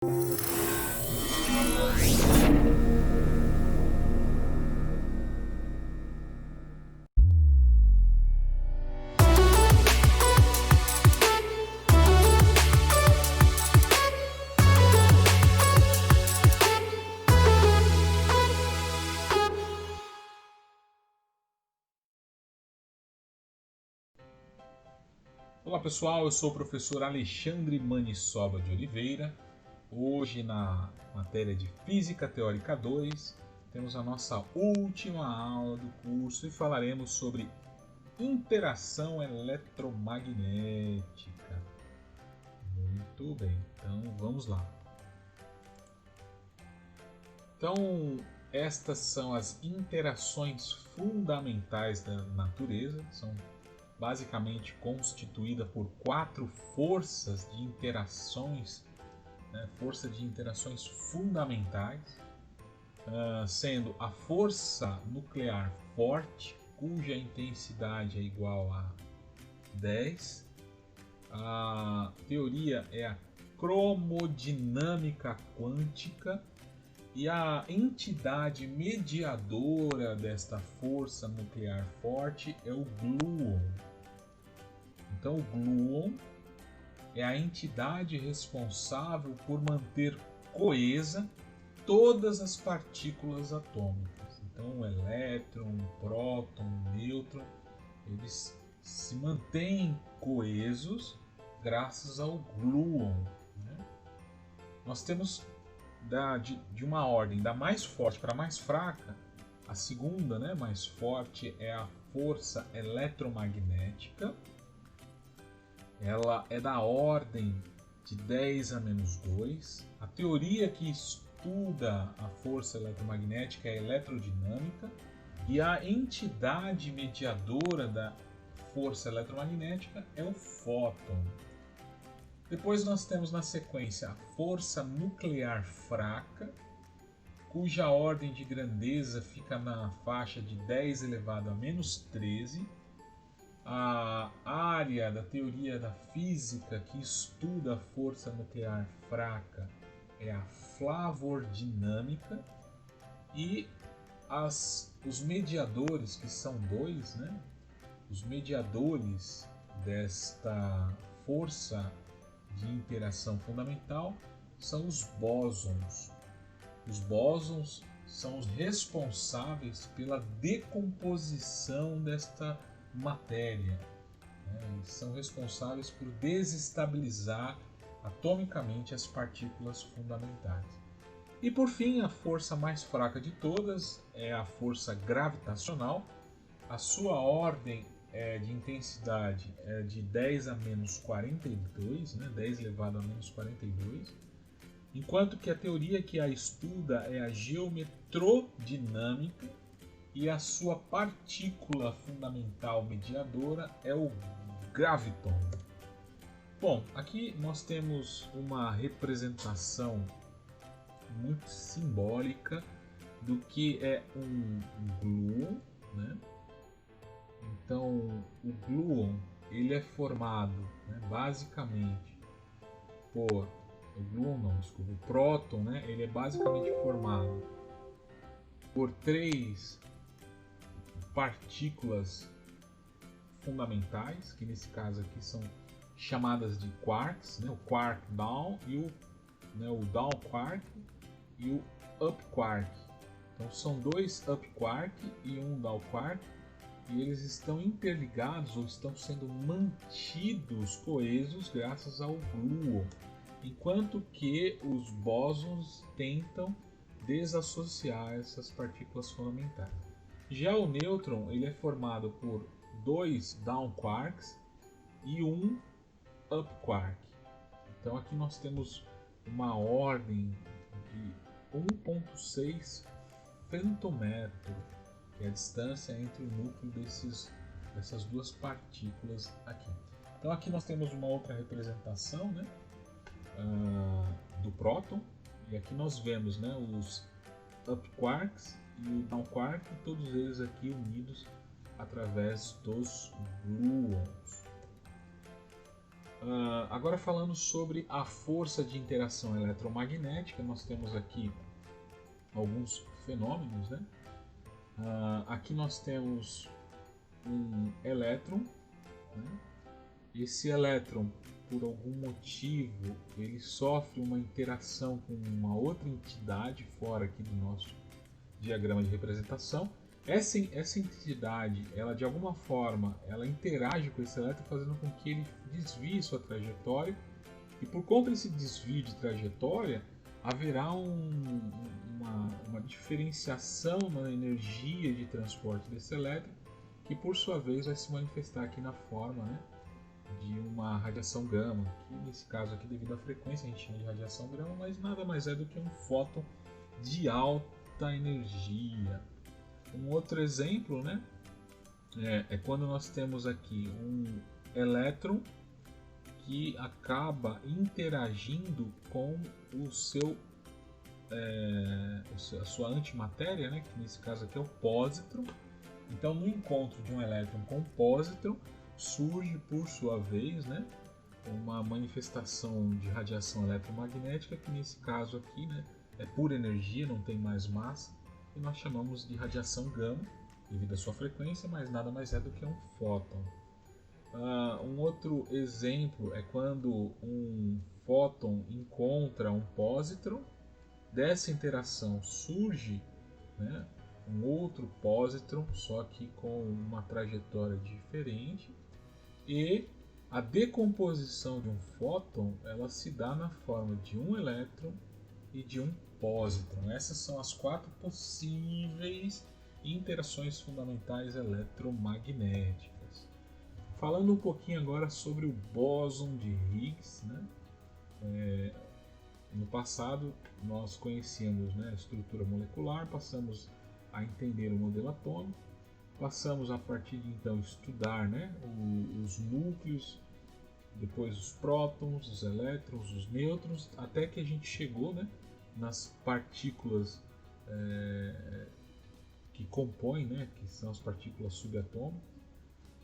Olá pessoal, eu sou o professor Alexandre Maniçoba de Oliveira. Hoje na matéria de Física Teórica 2 temos a nossa última aula do curso e falaremos sobre interação eletromagnética. Muito bem, então vamos lá. Então, estas são as interações fundamentais da natureza, são basicamente constituída por 4 forças de interações, força de interações fundamentais, sendo a força nuclear forte, cuja intensidade é igual a 10. A teoria é a cromodinâmica quântica e a entidade mediadora desta força nuclear forte é o gluon. Então, o gluon é a entidade responsável por manter coesa todas as partículas atômicas. Então, o elétron, o próton, o nêutron, eles se mantêm coesos graças ao gluon. Nós temos de uma ordem da mais forte para a mais fraca. A segunda, mais forte, é a força eletromagnética. Ela é da ordem de 10 a menos 2. A teoria que estuda a força eletromagnética é a eletrodinâmica. E a entidade mediadora da força eletromagnética é o fóton. Depois nós temos na sequência a força nuclear fraca, cuja ordem de grandeza fica na faixa de 10 elevado a menos 13. A área da teoria da física que estuda a força nuclear fraca é a flavordinâmica. E os mediadores, que são dois, os mediadores desta força de interação fundamental são os bósons. Os bósons são os responsáveis pela decomposição desta matéria. Eles são responsáveis por desestabilizar atomicamente as partículas fundamentais. E por fim, a força mais fraca de todas é a força gravitacional. A sua ordem de intensidade é de 10 a menos 42, 10 elevado a menos 42, enquanto que a teoria que a estuda é a geometrodinâmica e a sua partícula fundamental mediadora é o graviton. Bom, aqui nós temos uma representação muito simbólica do que é um gluon, Então, o gluon ele é formado basicamente por o próton, ele é basicamente formado por 3 partículas fundamentais, que nesse caso aqui são chamadas de quarks, o quark down e o down quark e o up quark. Então são 2 up quark e um down quark. E eles estão interligados ou estão sendo mantidos coesos graças ao gluon, enquanto que os bósons tentam desassociar essas partículas fundamentais. Já o nêutron ele é formado por 2 down quarks e um up quark. Então aqui nós temos uma ordem de 1,6 femtometro, que é a distância entre o núcleo dessas duas partículas aqui. Então aqui nós temos uma outra representação do próton, e aqui nós vemos os up quarks e o down quark, todos eles aqui unidos através dos gluons. Agora falando sobre a força de interação eletromagnética, nós temos aqui alguns fenômenos, né? Aqui nós temos um elétron, né? Esse elétron, por algum motivo, ele sofre uma interação com uma outra entidade fora aqui do nosso diagrama de representação. Essa entidade, ela de alguma forma, ela interage com esse elétron, fazendo com que ele desvie sua trajetória, e por conta desse desvio de trajetória, haverá uma diferenciação na energia de transporte desse elétron, que por sua vez vai se manifestar aqui na forma, né, de uma radiação gama, que nesse caso aqui, devido à frequência, a gente chama de radiação gama, mas nada mais é do que um fóton de alta energia. Um outro exemplo, né, é quando nós temos aqui um elétron que acaba interagindo com a sua antimatéria, né, que nesse caso aqui é o pósitron. Então, no encontro de um elétron com um pósitron, surge por sua vez, né, uma manifestação de radiação eletromagnética, que nesse caso aqui, né, é pura energia, não tem mais massa, e nós chamamos de radiação gama, devido à sua frequência, mas nada mais é do que um fóton. Um outro exemplo é quando um fóton encontra um pósitron, dessa interação surge, né, um outro pósitron, só que com uma trajetória diferente, e a decomposição de um fóton, ela se dá na forma de um elétron e de um pósitron. Essas são as 4 possíveis interações fundamentais eletromagnéticas. Falando um pouquinho agora sobre o bóson de Higgs, né? No passado nós conhecíamos, né, a estrutura molecular, passamos a entender o modelo atômico, passamos a partir de então estudar, né, os núcleos, depois os prótons, os elétrons, os nêutrons, até que a gente chegou, né, nas partículas que compõem, né, que são as partículas subatômicas.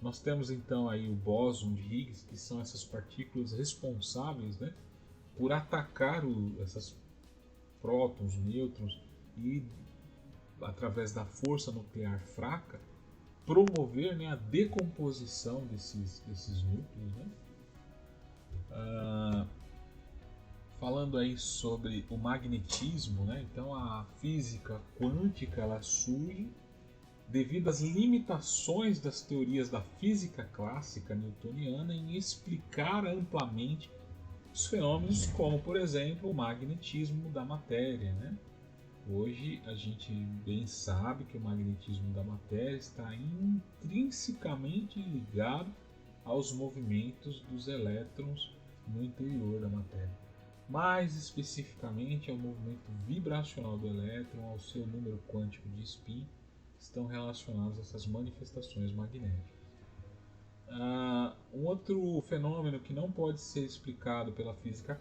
Nós temos então aí o bóson de Higgs, que são essas partículas responsáveis, né, por atacar essas prótons, nêutrons, e através da força nuclear fraca promover, né, a decomposição desses núcleos, né? Falando aí sobre o magnetismo, né? Então a física quântica ela surge devido às limitações das teorias da física clássica newtoniana em explicar amplamente os fenômenos como, por exemplo, o magnetismo da matéria, né? Hoje a gente bem sabe que o magnetismo da matéria está intrinsecamente ligado aos movimentos dos elétrons no interior da matéria. Mais especificamente ao movimento vibracional do elétron, ao seu número quântico de spin, estão relacionados a essas manifestações magnéticas. Um outro fenômeno que não pode ser explicado pela física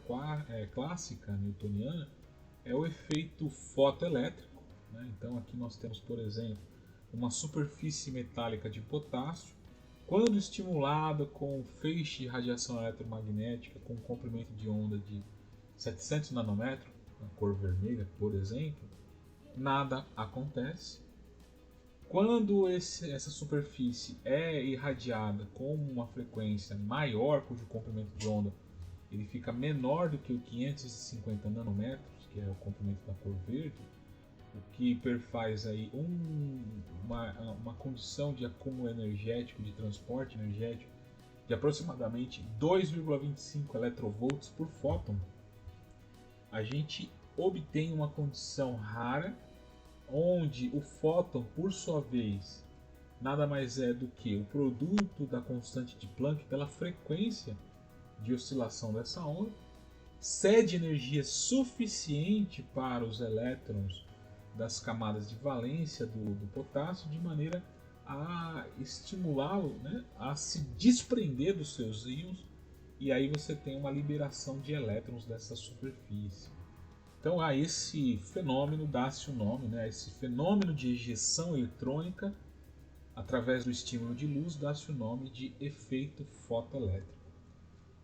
clássica newtoniana é o efeito fotoelétrico, né? Então aqui nós temos, por exemplo, uma superfície metálica de potássio, quando estimulada com um feixe de radiação eletromagnética com um comprimento de onda de 700 nanômetros, na cor vermelha, por exemplo, nada acontece. Quando essa superfície é irradiada com uma frequência maior, cujo comprimento de onda ele fica menor do que o 550 nanômetros, que é o comprimento da cor verde, o que perfaz aí uma condição de acúmulo energético, de transporte energético, de aproximadamente 2,25 eletronvolts por fóton, a gente obtém uma condição rara, onde o fóton, por sua vez, nada mais é do que o produto da constante de Planck pela frequência de oscilação dessa onda, cede energia suficiente para os elétrons das camadas de valência do potássio, de maneira a estimulá-lo, né, a se desprender dos seus íons, e aí você tem uma liberação de elétrons dessa superfície. Então a esse fenômeno dá-se o nome, né, esse fenômeno de ejeção eletrônica através do estímulo de luz, dá-se o nome de efeito fotoelétrico.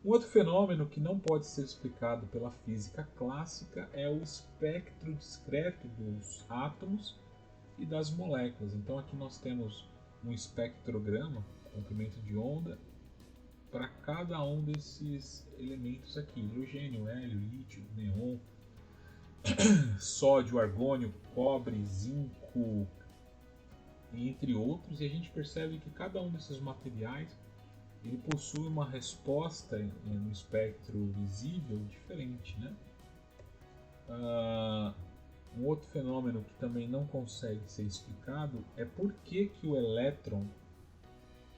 Um outro fenômeno que não pode ser explicado pela física clássica é o espectro discreto dos átomos e das moléculas. Então aqui nós temos um espectrograma, comprimento de onda, para cada um desses elementos aqui: hidrogênio, hélio, lítio, neon, sódio, argônio, cobre, zinco, entre outros. E a gente percebe que cada um desses materiais ele possui uma resposta no espectro visível diferente, né? Um outro fenômeno que também não consegue ser explicado é por que o elétron,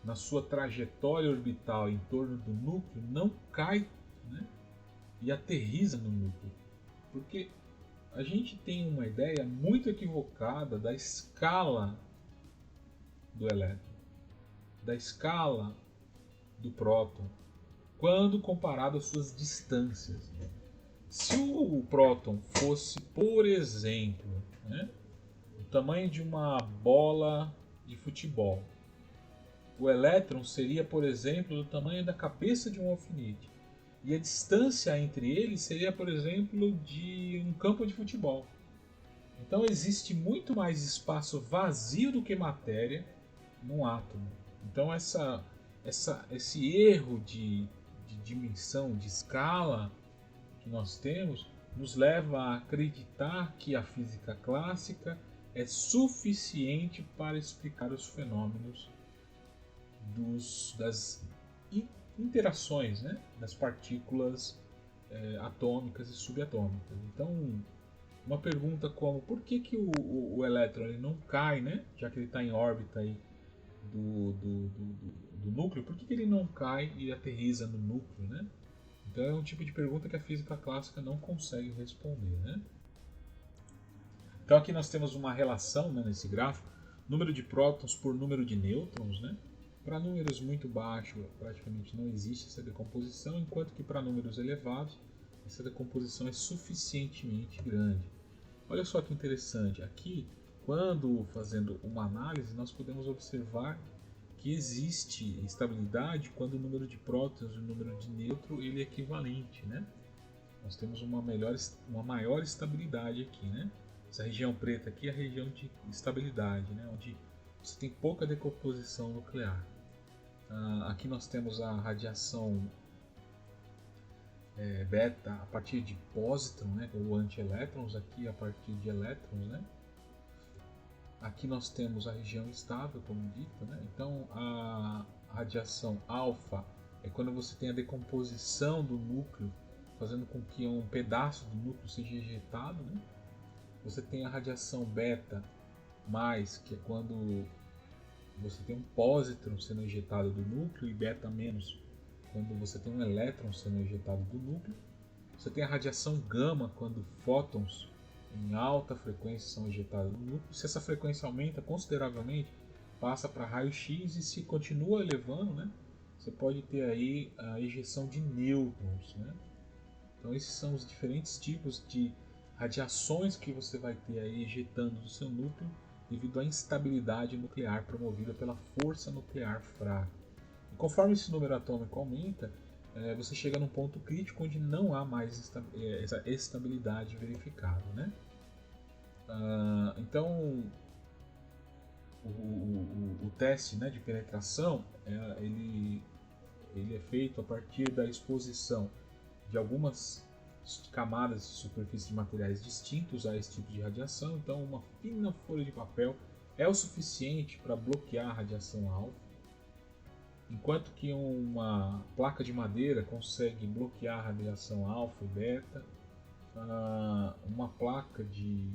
na sua trajetória orbital em torno do núcleo, não cai, né, e aterriza no núcleo. Porque a gente tem uma ideia muito equivocada da escala do elétron, da escala do próton, quando comparado às suas distâncias. Se o próton fosse, por exemplo, né, o tamanho de uma bola de futebol, o elétron seria, por exemplo, do tamanho da cabeça de um alfinete. E a distância entre eles seria, por exemplo, de um campo de futebol. Então existe muito mais espaço vazio do que matéria num átomo. Então esse erro de dimensão, de escala que nós temos, nos leva a acreditar que a física clássica é suficiente para explicar os fenômenos das interações, né, das partículas atômicas e subatômicas. Então, uma pergunta como por que o elétron ele não cai, né, já que ele está em órbita aí do núcleo, por que ele não cai e aterriza no núcleo, né? Então é um tipo de pergunta que a física clássica não consegue responder, né? Então aqui nós temos uma relação, né, nesse gráfico, número de prótons por número de nêutrons, né? Para números muito baixos, praticamente não existe essa decomposição, enquanto que para números elevados, essa decomposição é suficientemente grande. Olha só que interessante, aqui, quando fazendo uma análise, nós podemos observar que existe estabilidade quando o número de prótons e o número de nêutron ele é equivalente, né? Nós temos uma maior estabilidade aqui, né? Essa região preta aqui é a região de estabilidade, né? Onde você tem pouca decomposição nuclear. Aqui nós temos a radiação beta a partir de pósitron, né, ou antielétrons, aqui a partir de elétrons, né? Aqui nós temos a região estável, como dito, né? Então a radiação alfa é quando você tem a decomposição do núcleo, fazendo com que um pedaço do núcleo seja ejetado, né? Você tem a radiação beta mais, que é quando você tem um pósitron sendo ejetado do núcleo, e beta menos, quando você tem um elétron sendo ejetado do núcleo. Você tem a radiação gama, quando fótons em alta frequência são ejetados no núcleo. Se essa frequência aumenta consideravelmente, passa para raio-x, e se continua elevando, né, você pode ter aí a ejeção de nêutrons, né? Então esses são os diferentes tipos de radiações que você vai ter aí ejetando do seu núcleo devido à instabilidade nuclear promovida pela força nuclear fraca. E conforme esse número atômico aumenta, você chega num ponto crítico onde não há mais essa estabilidade verificável, né? Então o teste, né, de penetração ele é feito a partir da exposição de algumas camadas de superfície de materiais distintos a esse tipo de radiação. Então uma fina folha de papel é o suficiente para bloquear a radiação alfa, enquanto que uma placa de madeira consegue bloquear a radiação alfa e beta. Uma placa de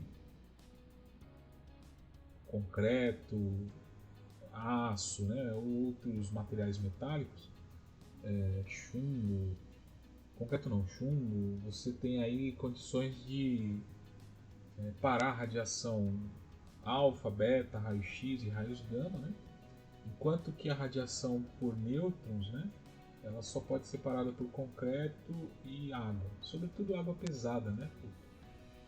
concreto, aço, né, outros materiais metálicos, chumbo, concreto não, chumbo, você tem aí condições de parar a radiação alfa, beta, raio-x e raios gama, né? Enquanto que a radiação por nêutrons, né, ela só pode ser parada por concreto e água, sobretudo água pesada, né, por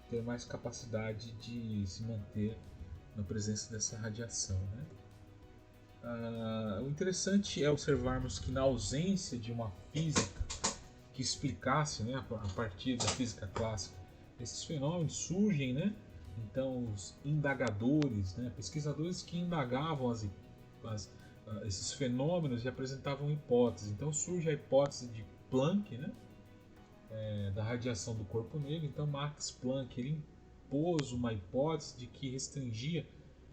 ter mais capacidade de se manter na presença dessa radiação, né? O interessante é observarmos que, na ausência de uma física que explicasse, né, a partir da física clássica esses fenômenos, surgem, né, então os indagadores, né, pesquisadores que indagavam esses fenômenos e apresentavam hipóteses. Então surge a hipótese de Planck, né, da radiação do corpo negro. Então Max Planck ele impôs uma hipótese de que restringia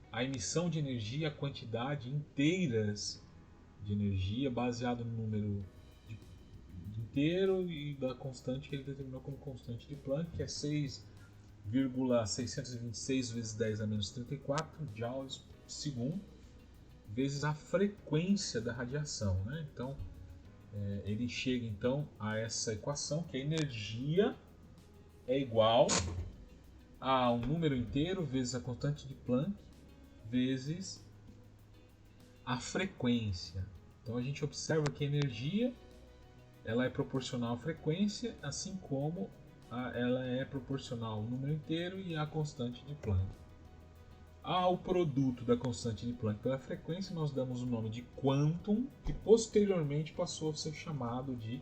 a emissão de energia a quantidade inteiras de energia baseado no número inteiro e da constante que ele determinou como constante de Planck, que é 6,626 vezes 10 a menos 34 joules por segundo, vezes a frequência da radiação, né? Então, ele chega então a essa equação que a energia é igual a um número inteiro vezes a constante de Planck vezes a frequência. Então a gente observa que a energia ela é proporcional à frequência, assim como ela é proporcional ao número inteiro e à constante de Planck. Ao produto da constante de Planck pela frequência nós damos o nome de quantum, que posteriormente passou a ser chamado de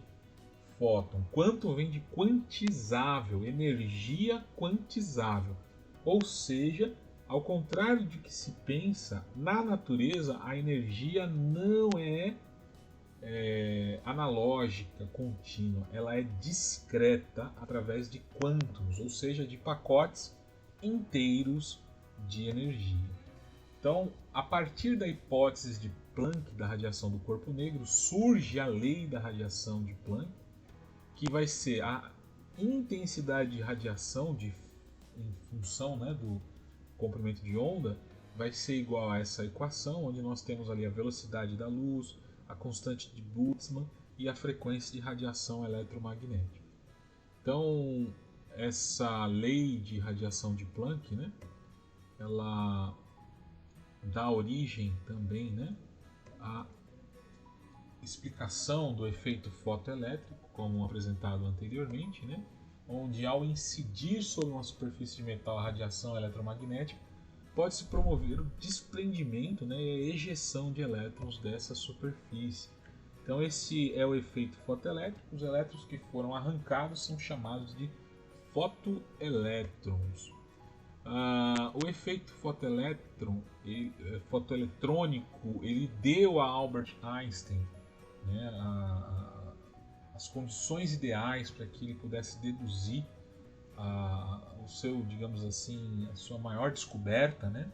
fóton. Quantum vem de quantizável, energia quantizável. Ou seja, ao contrário de que se pensa, na natureza a energia não é analógica, contínua, ela é discreta através de quântons, ou seja, de pacotes inteiros de energia. Então, a partir da hipótese de Planck da radiação do corpo negro, surge a lei da radiação de Planck, que vai ser a intensidade de radiação em função, né, do comprimento de onda, vai ser igual a essa equação, onde nós temos ali a velocidade da luz, a constante de Boltzmann e a frequência de radiação eletromagnética. Então, essa lei de radiação de Planck, né, ela dá origem também, né, à explicação do efeito fotoelétrico, como apresentado anteriormente, né, onde ao incidir sobre uma superfície de metal a radiação eletromagnética, pode-se promover o desprendimento, né, e a ejeção de elétrons dessa superfície. Então esse é o efeito fotoelétrico. Os elétrons que foram arrancados são chamados de fotoelétrons. O efeito fotoeletrônico ele deu a Albert Einstein, né, as condições ideais para que ele pudesse deduzir o seu, digamos assim, a sua maior descoberta, né,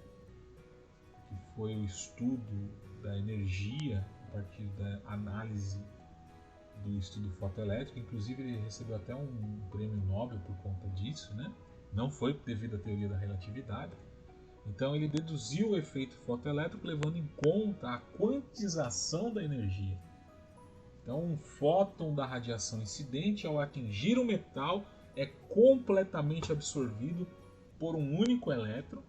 que foi o estudo da energia a partir da análise do estudo fotoelétrico. Inclusive ele recebeu até um prêmio Nobel por conta disso, né? Não foi devido à teoria da relatividade. Então ele deduziu o efeito fotoelétrico levando em conta a quantização da energia. Então um fóton da radiação incidente ao atingir o metal é completamente absorvido por um único elétron,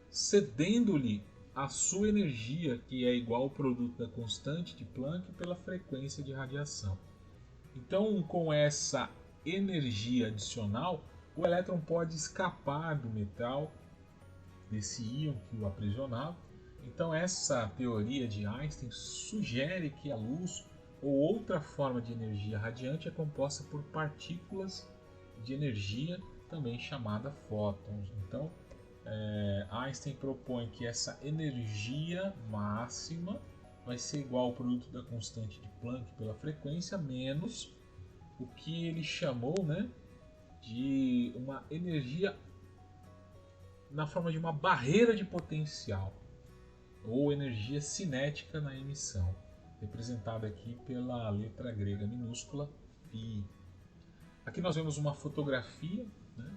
cedendo-lhe a sua energia, que é igual ao produto da constante de Planck pela frequência de radiação. Então, com essa energia adicional, o elétron pode escapar do metal, desse íon que o aprisionava. Então, essa teoria de Einstein sugere que a luz ou outra forma de energia radiante é composta por partículas de energia, também chamada fótons. Então, Einstein propõe que essa energia máxima vai ser igual ao produto da constante de Planck pela frequência menos o que ele chamou, né, de uma energia na forma de uma barreira de potencial ou energia cinética na emissão, representada aqui pela letra grega minúscula π. Aqui nós vemos uma fotografia, né,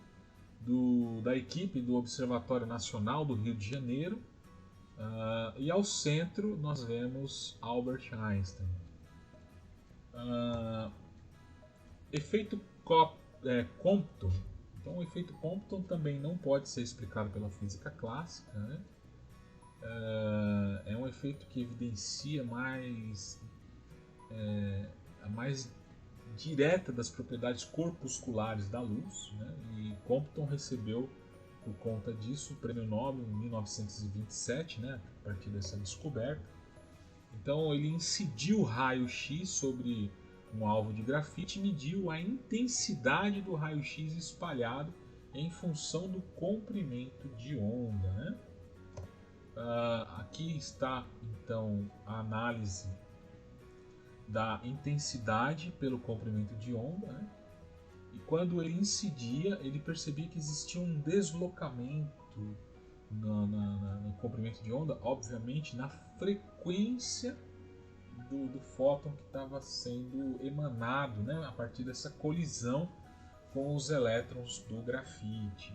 da equipe do Observatório Nacional do Rio de Janeiro, e ao centro nós vemos Albert Einstein. Efeito Compton. Então o efeito Compton também não pode ser explicado pela física clássica, né? É um efeito que evidencia a mais direta das propriedades corpusculares da luz, né? E Compton recebeu por conta disso o prêmio Nobel em 1927, né? A partir dessa descoberta. Então ele incidiu raio-x sobre um alvo de grafite e mediu a intensidade do raio-x espalhado em função do comprimento de onda, né? Aqui está então a análise da intensidade pelo comprimento de onda, né? E quando ele incidia, ele percebia que existia um deslocamento no comprimento de onda, obviamente na frequência do fóton que estava sendo emanado, né, a partir dessa colisão com os elétrons do grafite.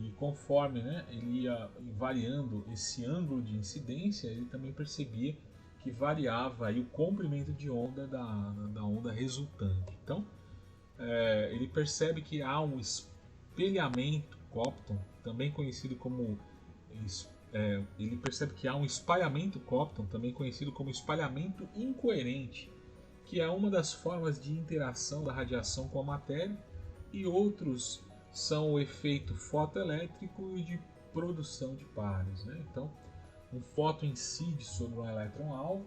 E conforme, né, ele ia variando esse ângulo de incidência, ele também percebia que variava aí o comprimento de onda da onda resultante. Então, ele percebe que há um espelhamento Compton, também conhecido como ele percebe que há um espalhamento Compton, também conhecido como espalhamento incoerente, que é uma das formas de interação da radiação com a matéria, e outros são o efeito fotoelétrico e de produção de pares, né? Então, um fóton incide sobre um elétron-alvo,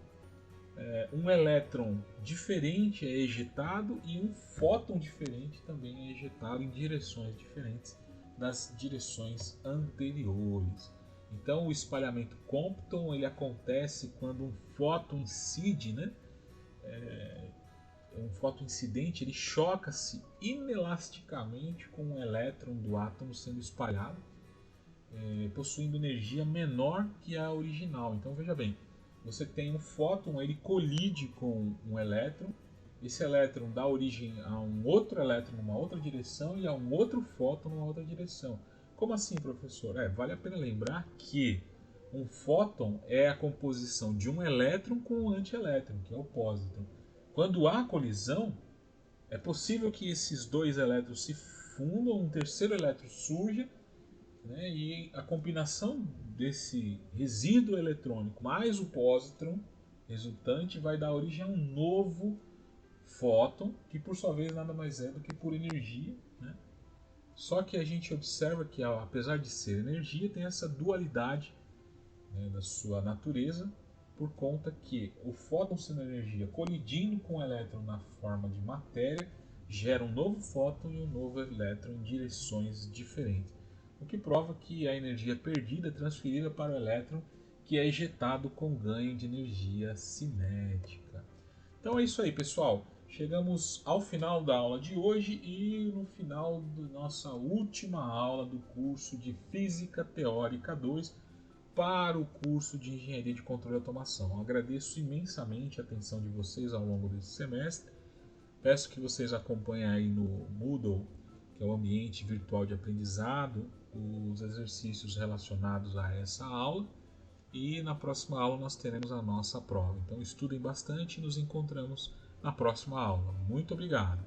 um elétron diferente é ejetado e um fóton diferente também é ejetado em direções diferentes das direções anteriores. Então, o espalhamento Compton ele acontece quando um fóton incide, né? Um fóton incidente ele choca-se inelasticamente com um elétron do átomo sendo espalhado, possuindo energia menor que a original. Então, veja bem, você tem um fóton, ele colide com um elétron, esse elétron dá origem a um outro elétron numa outra direção e a um outro fóton numa outra direção. Como assim, professor? Vale a pena lembrar que um fóton é a composição de um elétron com um antielétron, que é o pósitron. Quando há colisão, é possível que esses dois elétrons se fundam, um terceiro elétron surja, né, e a combinação desse resíduo eletrônico mais o pósitron resultante vai dar origem a um novo fóton, que por sua vez nada mais é do que por energia, né? Só que a gente observa que, apesar de ser energia, tem essa dualidade, né, da sua natureza, por conta que o fóton sendo energia colidindo com o elétron na forma de matéria gera um novo fóton e um novo elétron em direções diferentes, o que prova que a energia perdida é transferida para o elétron, que é ejetado com ganho de energia cinética. Então é isso aí, pessoal. Chegamos ao final da aula de hoje e no final da nossa última aula do curso de Física Teórica 2 para o curso de Engenharia de Controle e Automação. Eu agradeço imensamente a atenção de vocês ao longo desse semestre. Peço que vocês acompanhem aí no Moodle, que é o ambiente virtual de aprendizado, os exercícios relacionados a essa aula. E na próxima aula nós teremos a nossa prova. Então estudem bastante e nos encontramos na próxima aula. Muito obrigado!